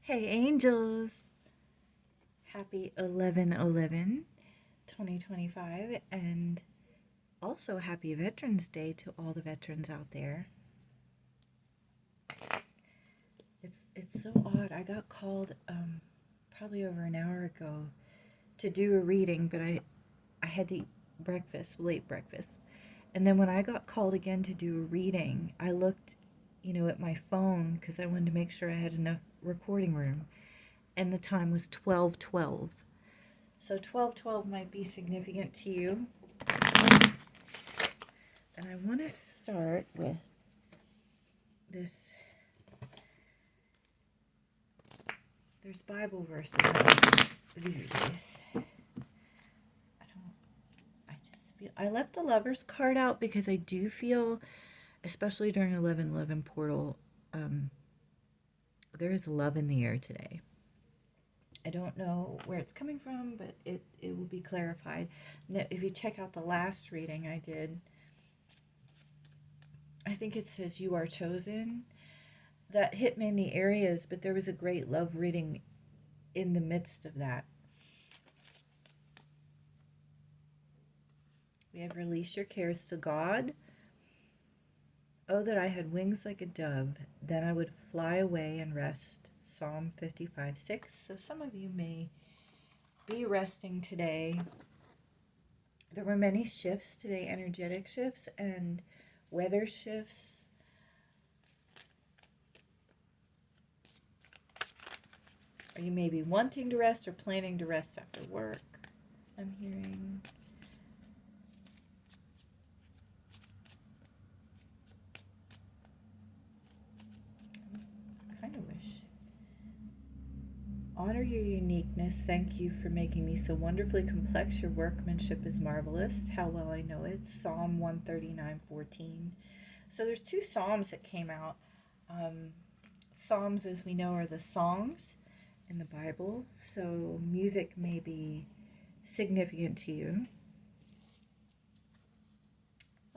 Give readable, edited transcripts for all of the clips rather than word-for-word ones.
Hey angels, happy 11/11/2025, and also happy Veterans Day to all the veterans out there. It's so odd. I got called probably over an hour ago to do a reading, but I had to eat breakfast, late breakfast. And then when I got called again to do a reading, I looked, at my phone because I wanted to make sure I had enough recording room, and the time was 12:12. So 12:12 might be significant to you. And I want to start with this. There's Bible verses these. I left the Lovers card out because I do feel, especially during 11/11 portal, there is love in the air today. I don't know where it's coming from, but it will be clarified. Now, if you check out the last reading I did, I think it says you are chosen. That hit many areas, but there was a great love reading in the midst of that. We have released your cares to God. Oh, that I had wings like a dove, then I would fly away and rest. Psalm 55:6. So some of you may be resting today. There were many shifts today, energetic shifts and weather shifts. Or you may be wanting to rest or planning to rest after work, I'm hearing. I kind of wish. Honor your uniqueness. Thank you for making me so wonderfully complex. Your workmanship is marvelous. How well I know it. Psalm 139:14. So there's two psalms that came out. Psalms, as we know, are the songs in the Bible. So music may be significant to you.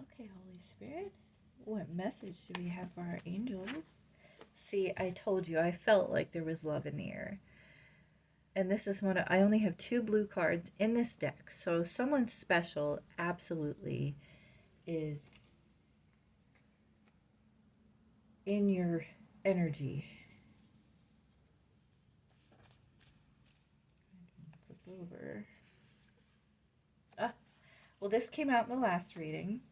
Okay, Holy Spirit, what message do we have for our angels? See, I told you, I felt like there was love in the air. And this is I only have 2 blue cards in this deck. So someone special absolutely is in your energy. Flip over. Well, this came out in the last reading.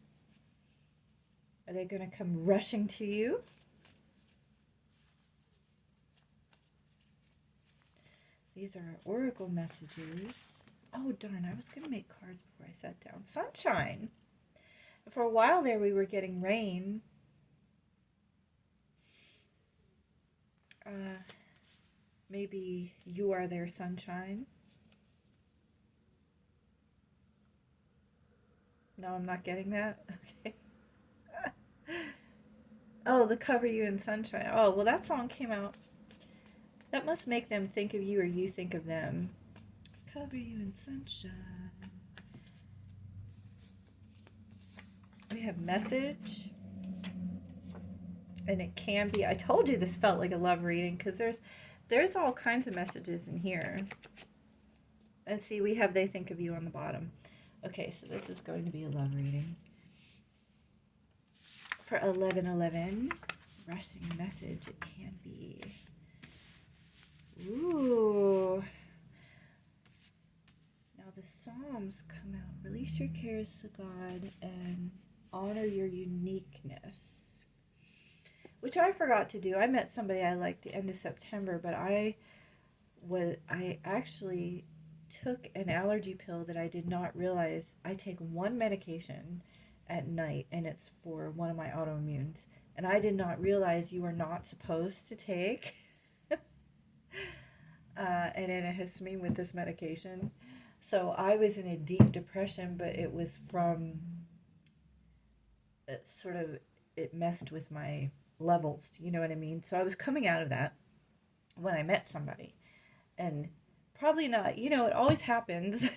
Are they going to come rushing to you? These are oracle messages. Oh, darn, I was going to make cards before I sat down. Sunshine. For a while there, we were getting rain. Maybe you are their sunshine. No, I'm not getting that? Okay. Oh, the Cover You in Sunshine. Oh, well, that song came out. That must make them think of you or you think of them. Cover you in sunshine. We have message. And it can be, I told you this felt like a love reading because there's all kinds of messages in here. And see, we have they think of you on the bottom. Okay, so this is going to be a love reading. For 11/11, rushing message, it can be. Ooh. Now the Psalms come out. Release your cares to God and honor your uniqueness. Which I forgot to do. I met somebody I liked the end of September, but I actually took an allergy pill that I did not realize. I take one medication at night, and it's for one of my autoimmunes. And I did not realize you are not supposed to take an antihistamine with this medication. So I was in a deep depression, but it was from it messed with my levels, you know what I mean? So I was coming out of that when I met somebody. And probably not, it always happens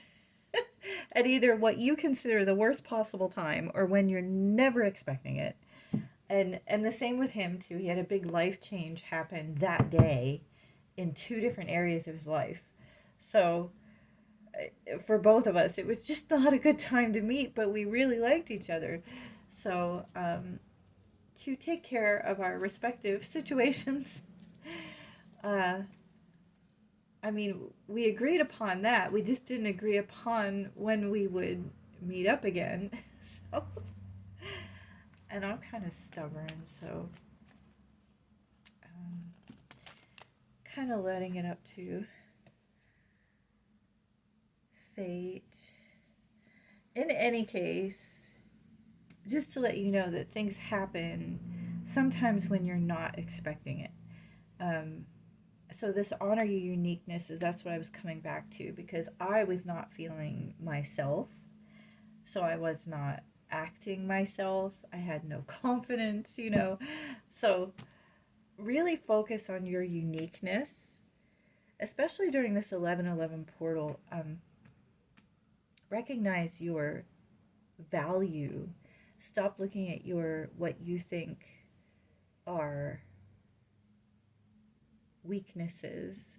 at either what you consider the worst possible time or when you're never expecting it. And the same with him too. He had a big life change happen that day, in two different areas of his life. So for both of us, it was just not a good time to meet, but we really liked each other. So to take care of our respective situations, uh, I mean, we agreed upon that. We just didn't agree upon when we would meet up again. So, and I'm kind of stubborn, so um, kind of letting it up to fate. In any case, just to let you know that things happen sometimes when you're not expecting it. Um, so this honor your uniqueness is that's what I was coming back to, because I was not feeling myself, so I was not acting myself. I had no confidence, you know. So really focus on your uniqueness, especially during this 11:11 portal. Recognize your value. Stop looking at your what you think are weaknesses.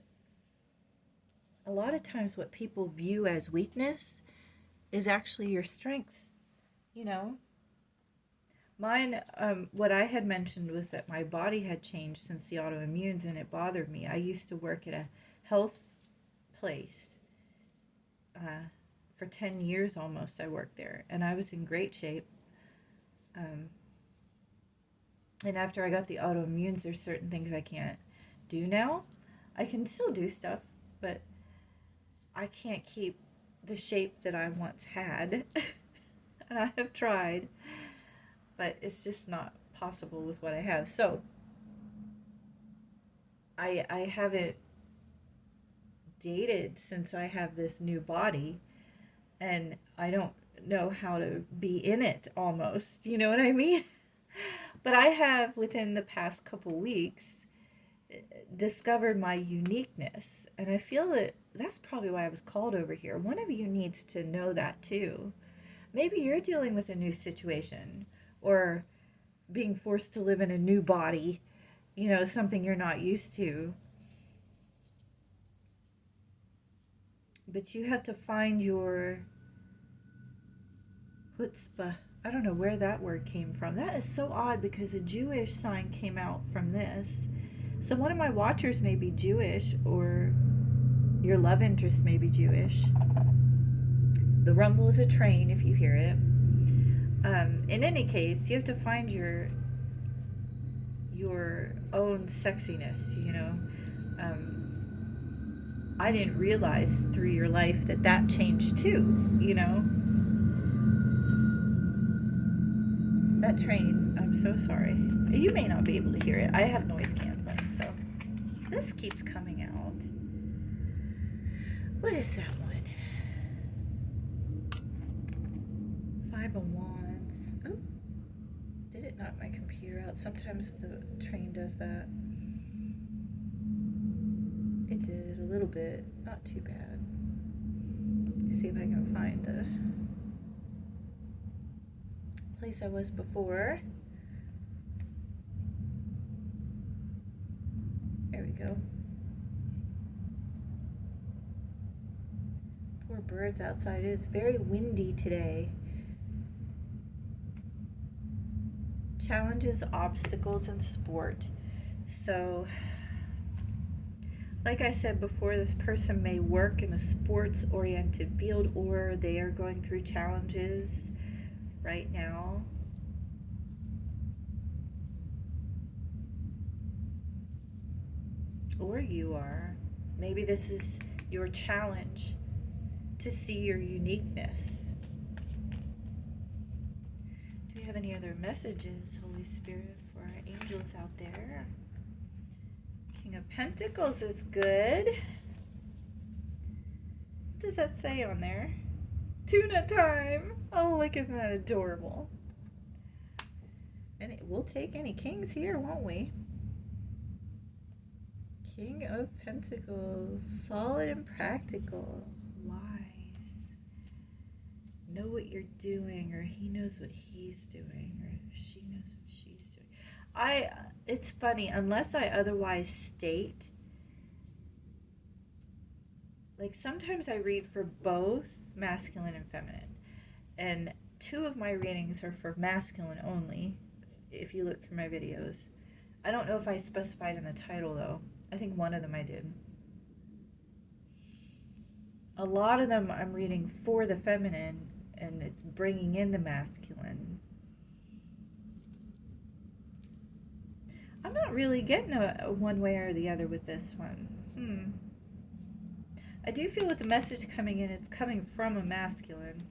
A lot of times what people view as weakness is actually your strength, you know. Mine, what I had mentioned was that my body had changed since the autoimmunes and it bothered me. I used to work at a health place. For 10 years almost, I worked there and I was in great shape. Um, and after I got the autoimmunes, there's certain things I can't do now. I can still do stuff, but I can't keep the shape that I once had. And I have tried, but it's just not possible with what I have. So I haven't dated since I have this new body, and I don't know how to be in it almost. You know what I mean? But I have, within the past couple weeks, discovered my uniqueness. And I feel that that's probably why I was called over here. One of you needs to know that too. Maybe you're dealing with a new situation or being forced to live in a new body, you know, something you're not used to. But you have to find your chutzpah. I don't know where that word came from. That is so odd because a Jewish sign came out from this. So one of my watchers may be Jewish, or your love interest may be Jewish. The rumble is a train if you hear it. In any case, you have to find your own sexiness, you know. I didn't realize through your life that that changed too, you know. That train, I'm so sorry. You may not be able to hear it. I have noise canceling, so this keeps coming out. What is that one? Five of Wands. Oh, did it knock my computer out? Sometimes the train does that. It did a little bit, not too bad. Let's see if I can find the place I was before. There we go. Poor birds outside. It is very windy today. Challenges, obstacles, and sport. So, like I said before, this person may work in a sports-oriented field, or they are going through challenges right now. Or you are. Maybe this is your challenge to see your uniqueness. Do we have any other messages, Holy Spirit, for our angels out there? King of Pentacles is good. What does that say on there? Tuna time. Oh, look, isn't that adorable? And we'll take any kings here, won't we? King of Pentacles. Solid and practical. Wise. Know what you're doing, or he knows what he's doing, or she knows what she's doing. It's funny, unless I otherwise state like sometimes I read for both masculine and feminine. And two of my readings are for masculine only, if you look through my videos. I don't know if I specified in the title though. I think one of them I did. A lot of them I'm reading for the feminine, and it's bringing in the masculine. I'm not really getting a one way or the other with this one. I do feel with the message coming in, it's coming from a masculine.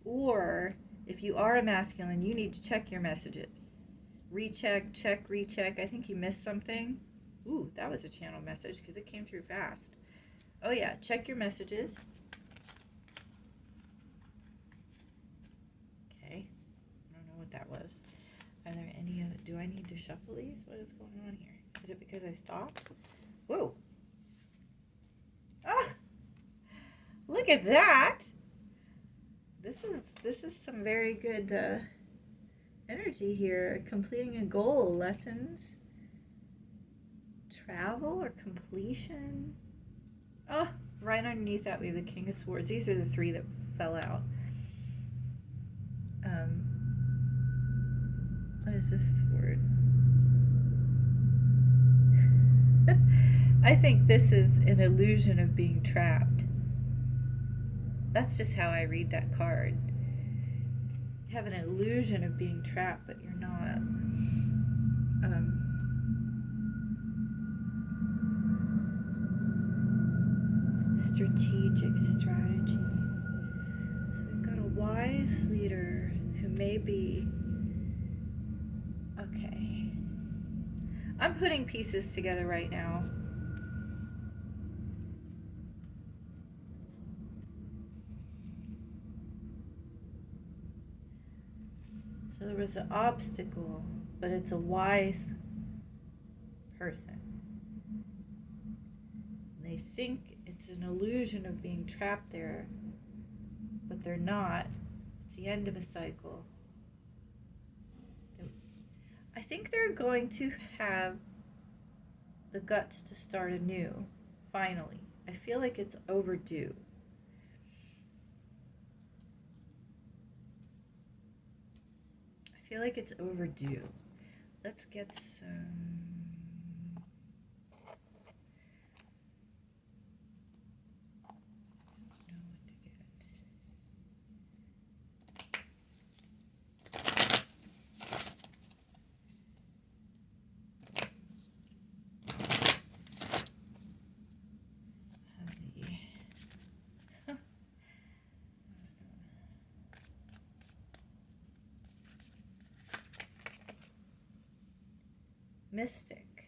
Or if you are a masculine, you need to check your messages. Recheck, check, recheck. I think you missed something. Ooh, that was a channel message because it came through fast. Oh yeah, check your messages. Okay, I don't know what that was. Are there any other, do I need to shuffle these? What is going on here? Is it because I stopped? Whoa. Ah! Look at that! This is some very good energy here. Completing a goal, lessons, travel, or completion. Oh, right underneath that we have the King of Swords. These are the three that fell out. What is this word? I think this is an illusion of being trapped. That's just how I read that card. You have an illusion of being trapped, but you're not. Strategic strategy. So we've got a wise leader who may be. Okay. I'm putting pieces together right now. So there was an obstacle, but it's a wise person. They think it's an illusion of being trapped there, but they're not. It's the end of a cycle. I think they're going to have the guts to start anew, finally. I feel like it's overdue. I feel like it's overdue. Let's get some. Mystic.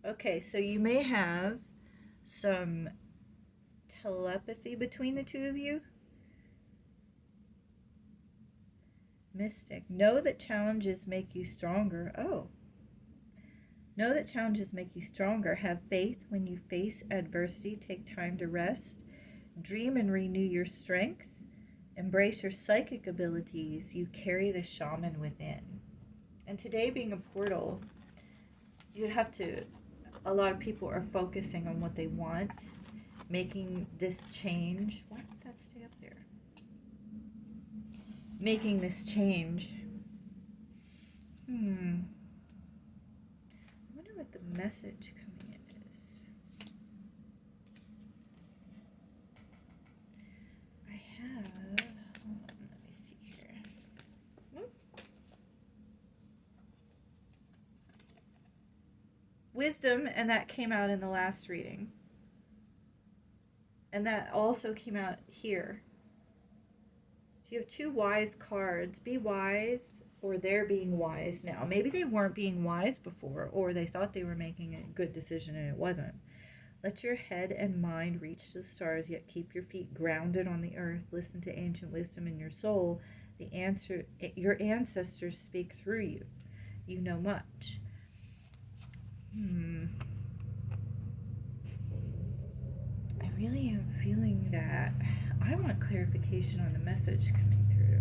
Okay, so you may have some telepathy between the two of you. Mystic. Know that challenges make you stronger. Oh. Know that challenges make you stronger. Have faith when you face adversity. Take time to rest. Dream and renew your strength. Embrace your psychic abilities. You carry the shaman within. And today being a portal, you'd have to, a lot of people are focusing on what they want, making this change. Why did that stay up there? Making this change. I wonder what the message coming in is. I have, hold on, let me see here. Wisdom, and that came out in the last reading. And that also came out here. So you have two wise cards. Be wise, or they're being wise now. Maybe they weren't being wise before, or they thought they were making a good decision and it wasn't. Let your head and mind reach the stars, yet keep your feet grounded on the earth. Listen to ancient wisdom in your soul. Your ancestors speak through you. You know much. I really am feeling that I want clarification on the message coming through.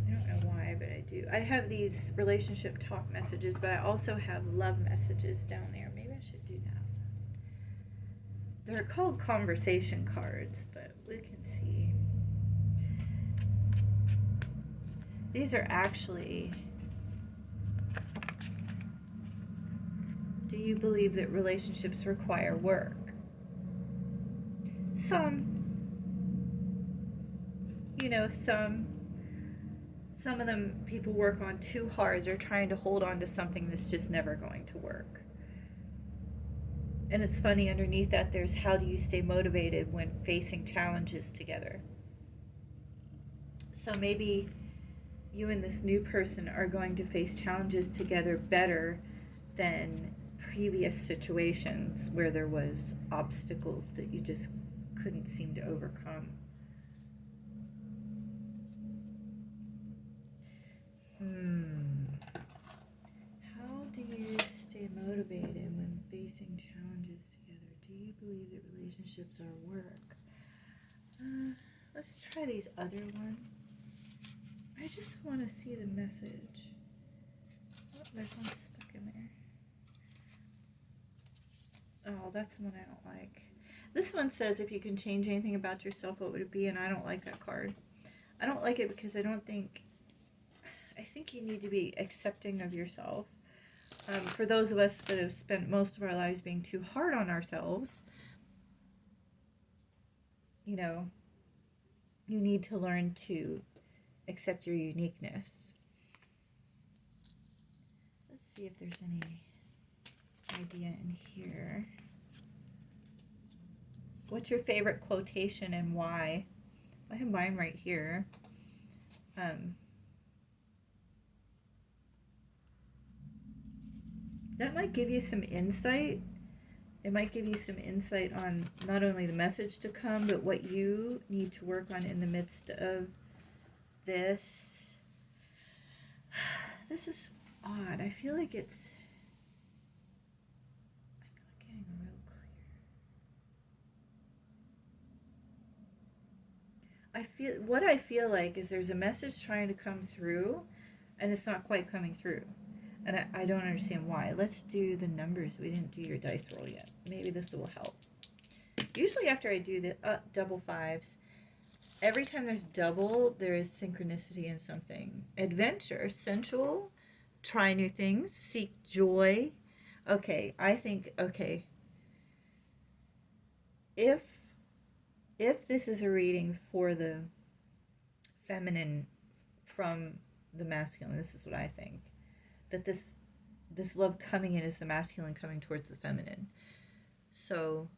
I don't know why, but I do. I have these relationship talk messages, but I also have love messages down there. Maybe I should do They're called conversation cards, but we can see. These are actually, do you believe that relationships require work? Some. You know, some of them people work on too hard. They're trying to hold on to something that's just never going to work. And it's funny, underneath that, there's how do you stay motivated when facing challenges together? So maybe you and this new person are going to face challenges together better than previous situations where there was obstacles that you just couldn't seem to overcome. How do you stay motivated when facing challenges together? Do you believe that relationships are work? Let's try these other ones. I just want to see the message. Oh, there's one stuck in there. Oh, that's the one I don't like. This one says, if you can change anything about yourself, what would it be? And I don't like that card. I don't like it because I think you need to be accepting of yourself. For those of us that have spent most of our lives being too hard on ourselves, you know, you need to learn to accept your uniqueness. Let's see if there's any idea in here. What's your favorite quotation and why? I have mine right here. That might give you some insight. It might give you some insight on not only the message to come, but what you need to work on in the midst of this. This is odd. I feel like it's... I'm not getting real clear. What I feel like is there's a message trying to come through, and it's not quite coming through. And I don't understand why. Let's do the numbers. We didn't do your dice roll yet. Maybe this will help. Usually after I do the double fives, every time there's double, there is synchronicity in something. Adventure, sensual, try new things, seek joy. Okay, I think, okay. If this is a reading for the feminine from the masculine, this is what I think. That this love coming in is the masculine coming towards the feminine. So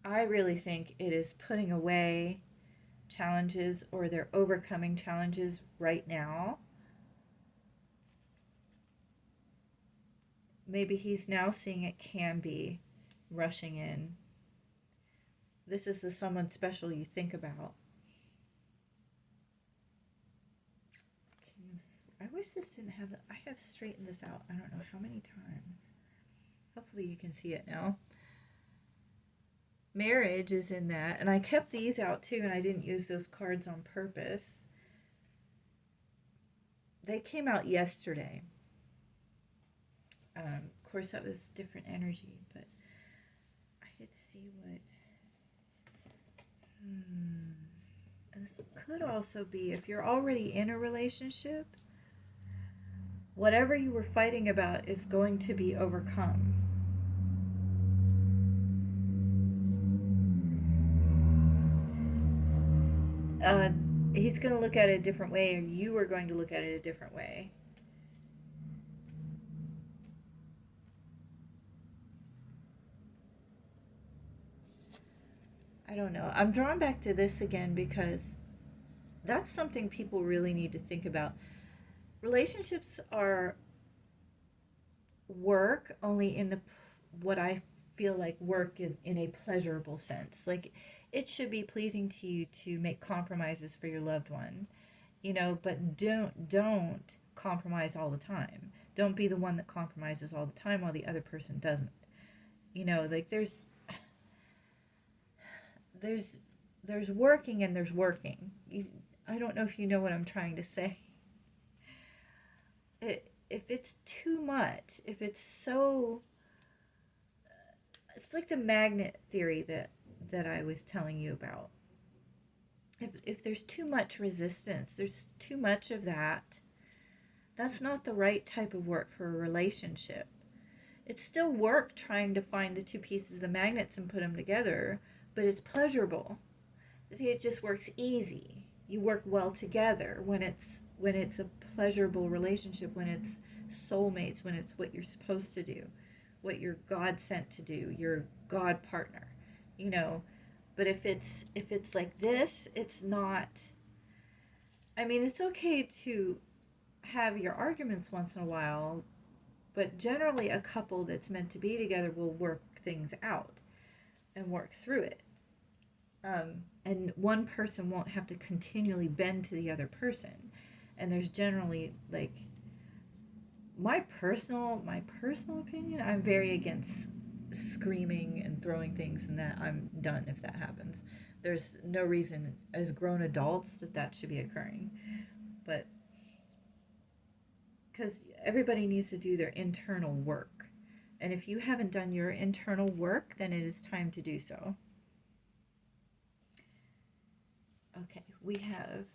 I really think it is putting away challenges, or they're overcoming challenges right now. Maybe he's now seeing it can be rushing in. This is the someone special you think about. I wish this didn't have I have straightened this out I don't know how many times. Hopefully you can see it now. Marriage is in that, and I kept these out too, and I didn't use those cards on purpose. They came out yesterday. Of course, that was different energy, but I could see what... And this could also be, if you're already in a relationship, whatever you were fighting about is going to be overcome. He's going to look at it a different way, or you are going to look at it a different way. I don't know. I'm drawn back to this again because that's something people really need to think about. Relationships are work only in what I feel like work is in a pleasurable sense. Like, it should be pleasing to you to make compromises for your loved one, but don't compromise all the time. Don't be the one that compromises all the time while the other person doesn't. Like there's working and there's working. I don't know if you know what I'm trying to say. If it's too much, if it's so It's like the magnet theory that I was telling you about. If there's too much resistance, there's too much of that, that's not the right type of work for a relationship. It's still work trying to find the two pieces of the magnets and put them together, but it's pleasurable. See, it just works easy. You work well together when it's a pleasurable relationship, when it's soulmates, when it's what you're supposed to do, what you're God sent to do, your God partner, you know. But if it's like this, it's not. I mean, it's okay to have your arguments once in a while, but generally a couple that's meant to be together will work things out and work through it. And one person won't have to continually bend to the other person. And there's generally like my personal opinion, I'm very against screaming and throwing things, and that I'm done if that happens. There's no reason as grown adults that should be occurring. But because everybody needs to do their internal work. And if you haven't done your internal work, then it is time to do so. Okay, we have,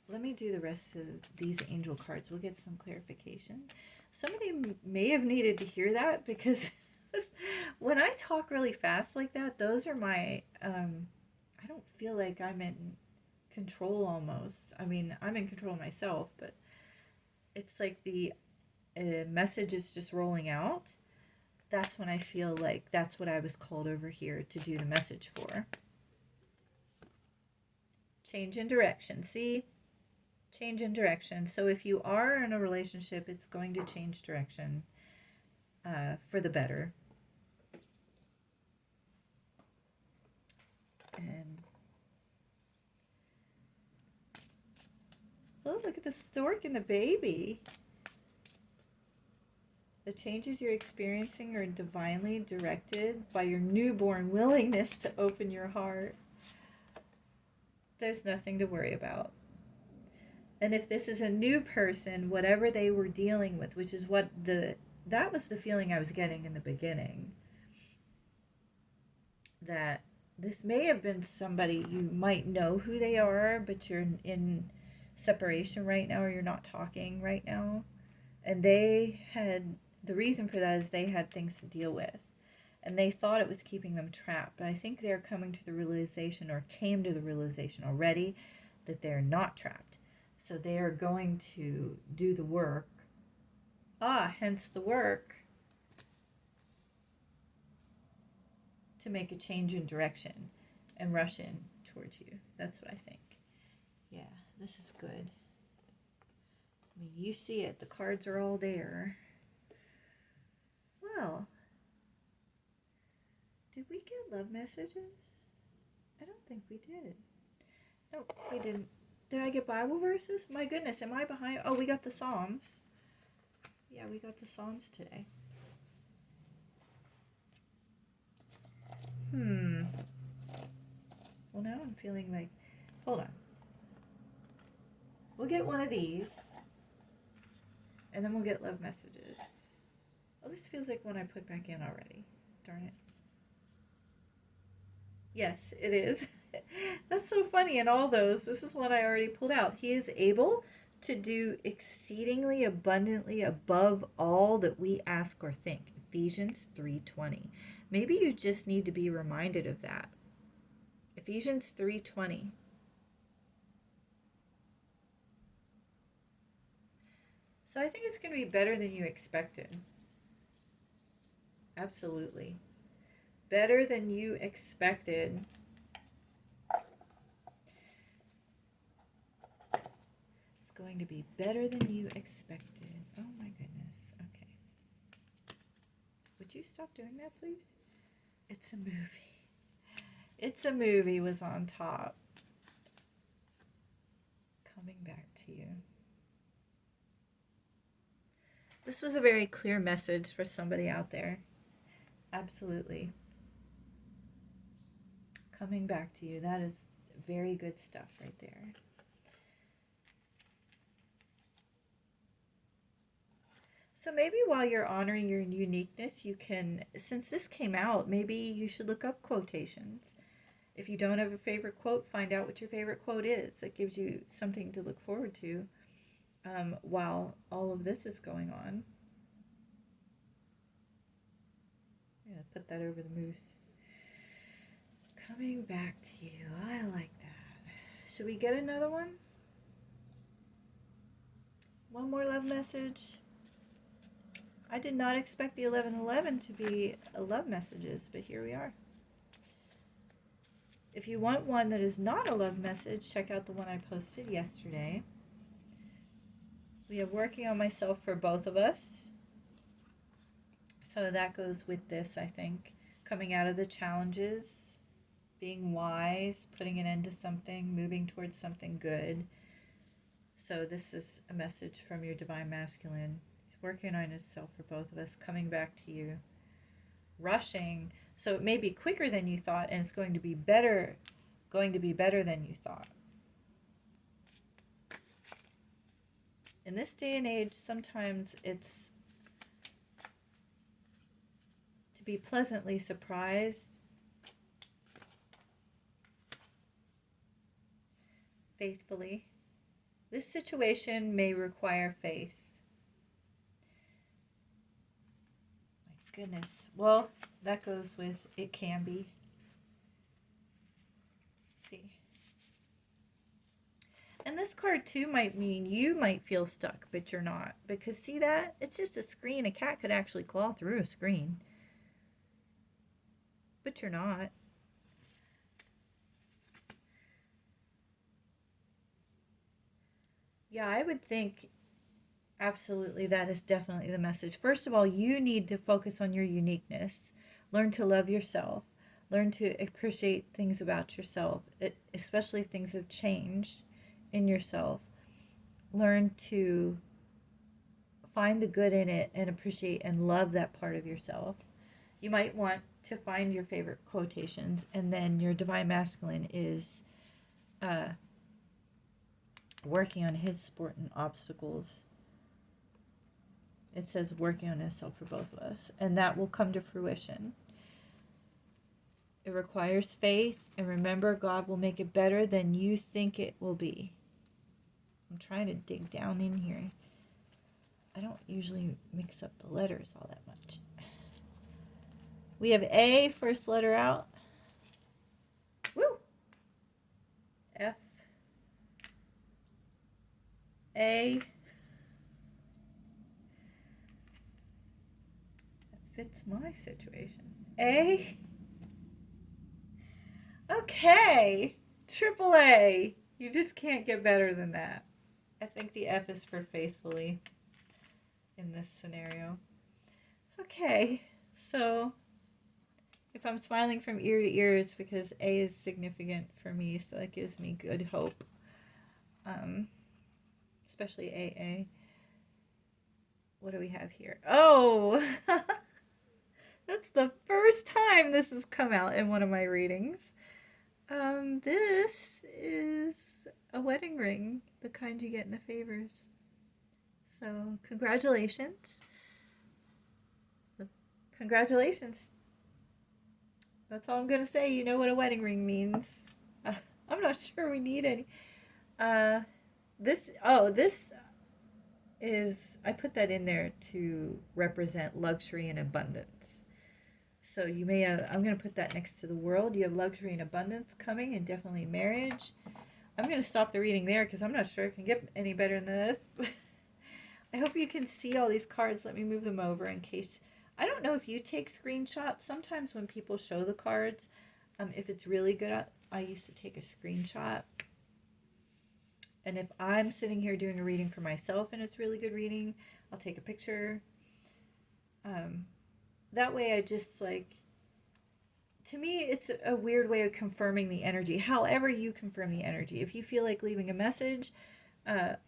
let me do the rest of these angel cards. We'll get some clarification. Somebody may have needed to hear that, because when I talk really fast like that, those are my, I don't feel like I'm in control almost. I mean, I'm in control myself, but it's like the message is just rolling out. That's when I feel like that's what I was called over here to do the message for. Change in direction. See? Change in direction. So if you are in a relationship, it's going to change direction for the better. And oh, look at the stork and the baby. The changes you're experiencing are divinely directed by your newborn willingness to open your heart. There's nothing to worry about. And if this is a new person, whatever they were dealing with, which is that was the feeling I was getting in the beginning, that this may have been somebody you might know who they are, but you're in separation right now, or you're not talking right now. And the reason for that is they had things to deal with. And they thought it was keeping them trapped. But I think they're coming to the realization, or came to the realization already, that they're not trapped. So they are going to do the work. Hence the work. To make a change in direction and rush in towards you. That's what I think. Yeah, this is good. I mean, you see it. The cards are all there. Well, did we get love messages? I don't think we did. No, we didn't. Did I get Bible verses? My goodness, am I behind? Oh, we got the Psalms. Yeah, we got the Psalms today. Well, now I'm feeling like, hold on. We'll get one of these, and then we'll get love messages. Oh, this feels like one I put back in already. Darn it. Yes, it is. That's so funny. In all those, this is one I already pulled out. He is able to do exceedingly abundantly above all that we ask or think. Ephesians 3:20. Maybe you just need to be reminded of that. Ephesians 3:20. So I think it's going to be better than you expected. Absolutely. Better than you expected. It's going to be better than you expected. Oh my goodness. Okay. Would you stop doing that, please? It's a movie. It's a movie was on top. Coming back to you. This was a very clear message for somebody out there. Absolutely. Coming back to you. That is very good stuff right there. So maybe while you're honoring your uniqueness, you can, since this came out, maybe you should look up quotations. If you don't have a favorite quote, find out what your favorite quote is. It gives you something to look forward to while all of this is going on. I'm going to put that over the moose. Coming back to you. I like that. Should we get another one? One more love message. I did not expect the 1111 to be love messages, but here we are. If you want one that is not a love message, check out the one I posted yesterday. We are working on myself for both of us. So that goes with this, I think. Coming out of the challenges, being wise, putting an end to something, moving towards something good. So this is a message from your divine masculine. He's working on himself for both of us, coming back to you. Rushing, so it may be quicker than you thought, and it's going to be better than you thought. In this day and age, sometimes it's to be pleasantly surprised, faithfully. This situation may require faith. My goodness. Well, that goes with it can be. Let's see. And this card too might mean you might feel stuck, but you're not. Because see that? It's just a screen. A cat could actually claw through a screen. But you're not. Yeah, I would think absolutely that is definitely the message. First of all, you need to focus on your uniqueness. Learn to love yourself. Learn to appreciate things about yourself, especially if things have changed in yourself. Learn to find the good in it and appreciate and love that part of yourself. You might want to find your favorite quotations, and then your divine masculine is working on his sport and obstacles. It says working on himself for both of us, and that will come to fruition. It requires faith, and remember, God will make it better than you think it will be. I'm trying to dig down in here. I don't usually mix up the letters all that much. We have A, first letter out. Woo! F. A. That fits my situation. A. Okay. Triple A. You just can't get better than that. I think the F is for faithfully in this scenario. Okay. So if I'm smiling from ear to ear, it's because A is significant for me, so that gives me good hope. Especially AA. What do we have here? Oh! That's the first time this has come out in one of my readings. This is a wedding ring, the kind you get in the favors. So, congratulations. Congratulations. That's all I'm going to say. You know what a wedding ring means. I'm not sure we need any. This is, I put that in there to represent luxury and abundance. So you may have, I'm going to put that next to the world. You have luxury and abundance coming, and definitely marriage. I'm going to stop the reading there because I'm not sure it can get any better than this. I hope you can see all these cards. Let me move them over in case. I don't know if you take screenshots. Sometimes when people show the cards, if it's really good, I used to take a screenshot. And if I'm sitting here doing a reading for myself and it's really good reading, I'll take a picture. That way I just to me, it's a weird way of confirming the energy. However you confirm the energy. If you feel like leaving a message,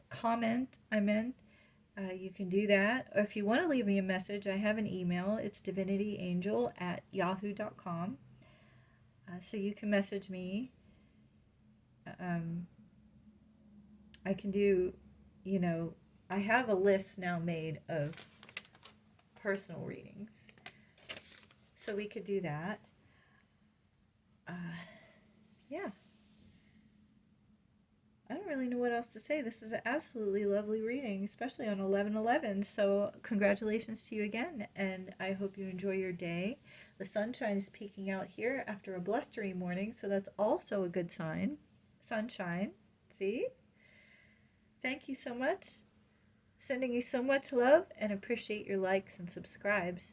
comment, you can do that. Or if you want to leave me a message, I have an email. It's divinityangel@yahoo.com. So you can message me. I can do, I have a list now made of personal readings. So we could do that. Yeah. I don't really know what else to say. This is an absolutely lovely reading, especially on 11/11. So, congratulations to you again, and I hope you enjoy your day. The sunshine is peeking out here after a blustery morning, so that's also a good sign. Sunshine. See? Thank you so much. Sending you so much love and appreciate your likes and subscribes.